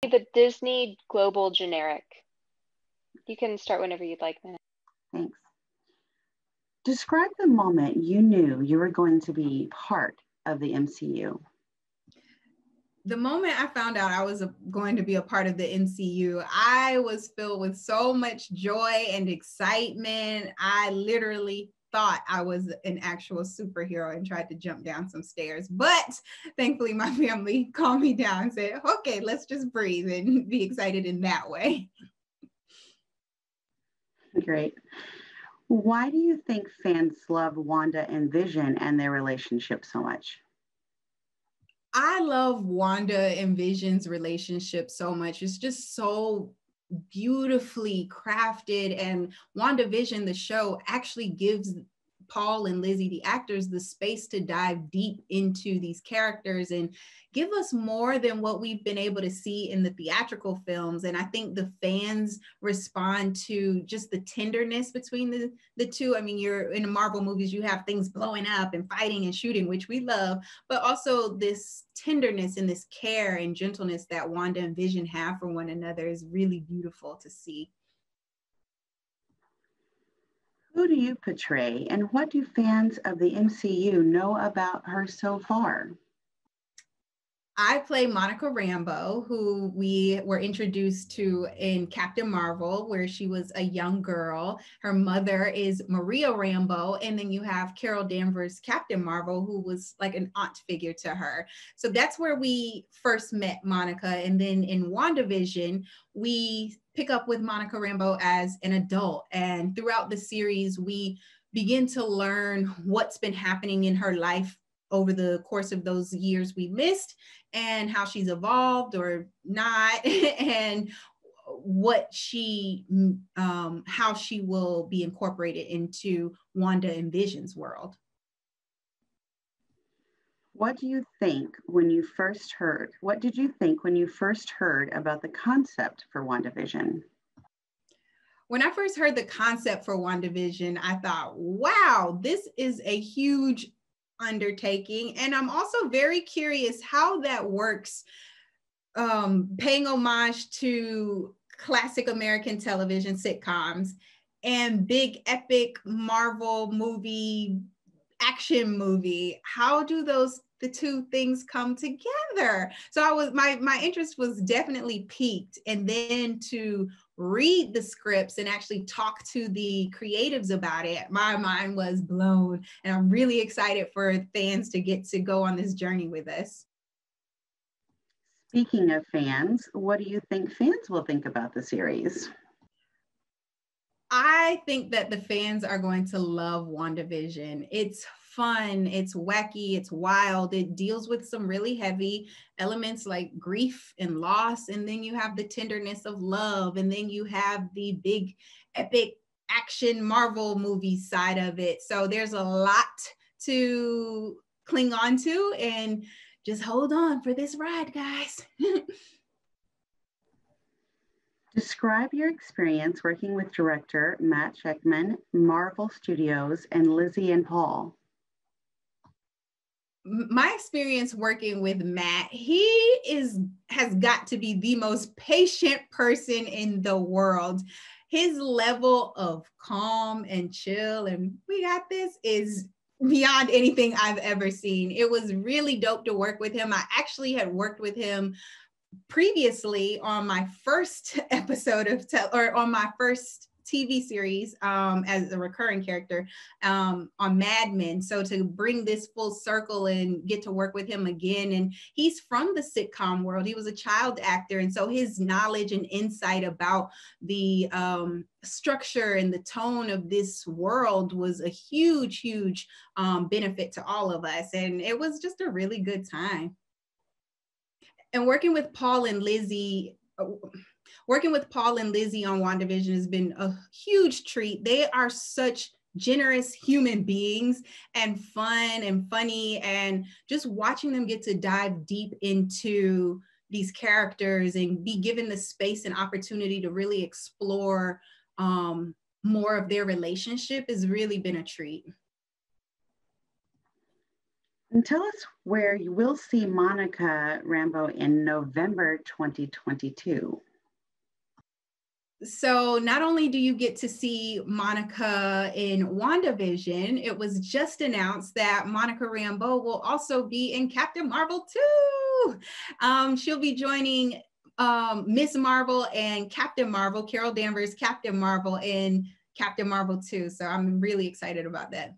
The Disney global generic. You can start whenever you'd like, Matt. Thanks. Describe the moment you knew you were going to be part of the MCU. The moment I found out I was going to be a part of the MCU, I was filled with so much joy and excitement. I literally thought I was an actual superhero and tried to jump down some stairs. But thankfully, my family calmed me down and said, okay, let's just breathe and be excited in that way. Great. Why do you think fans love Wanda and Vision and their relationship so much? I love Wanda and Vision's relationship so much. It's just so beautifully crafted, and WandaVision, the show, actually gives Paul and Lizzie, the actors, the space to dive deep into these characters and give us more than what we've been able to see in the theatrical films. And I think the fans respond to just the tenderness between the two. I mean, you're in the Marvel movies, you have things blowing up and fighting and shooting, which we love, but also this tenderness and this care and gentleness that Wanda and Vision have for one another is really beautiful to see. Who do you portray, and what do fans of the MCU know about her so far? I play Monica Rambeau, who we were introduced to in Captain Marvel, where she was a young girl. Her mother is Maria Rambeau, and then you have Carol Danvers, Captain Marvel, who was like an aunt figure to her. So that's where we first met Monica. And then in WandaVision, we pick up with Monica Rambeau as an adult. And throughout the series, we begin to learn what's been happening in her life over the course of those years we missed, and how she's evolved or not, and what how she will be incorporated into Wanda and Vision's world. What did you think when you first heard about the concept for WandaVision? When I first heard the concept for WandaVision, I thought, wow, this is a huge undertaking. And I'm also very curious how that works, paying homage to classic American television sitcoms and big epic Marvel movie, action movie. How do the two things come together? So my interest was definitely piqued. And then to read the scripts and actually talk to the creatives about it, my mind was blown. And I'm really excited for fans to get to go on this journey with us. Speaking of fans, what do you think fans will think about the series? I think that the fans are going to love WandaVision. It's fun, it's wacky, it's wild. It deals with some really heavy elements like grief and loss. And then you have the tenderness of love. And then you have the big epic action Marvel movie side of it. So there's a lot to cling on to, and just hold on for this ride, guys. Describe your experience working with director Matt Sheckman, Marvel Studios, and Lizzie and Paul. My experience working with Matt, has got to be the most patient person in the world. His level of calm and chill and we got this is beyond anything I've ever seen. It was really dope to work with him. I actually had worked with him previously on my first episode on my first TV series as a recurring character on Mad Men. So to bring this full circle and get to work with him again, and he's from the sitcom world. He was a child actor. And so his knowledge and insight about the structure and the tone of this world was a huge, huge benefit to all of us. And it was just a really good time. And working with Paul and Lizzie on WandaVision has been a huge treat. They are such generous human beings and fun and funny, and just watching them get to dive deep into these characters and be given the space and opportunity to really explore more of their relationship has really been a treat. And tell us where you will see Monica Rambeau in November 2022. So not only do you get to see Monica in WandaVision, it was just announced that Monica Rambeau will also be in Captain Marvel 2. She'll be joining Miss Marvel and Captain Marvel, Carol Danvers, Captain Marvel in Captain Marvel 2. So I'm really excited about that.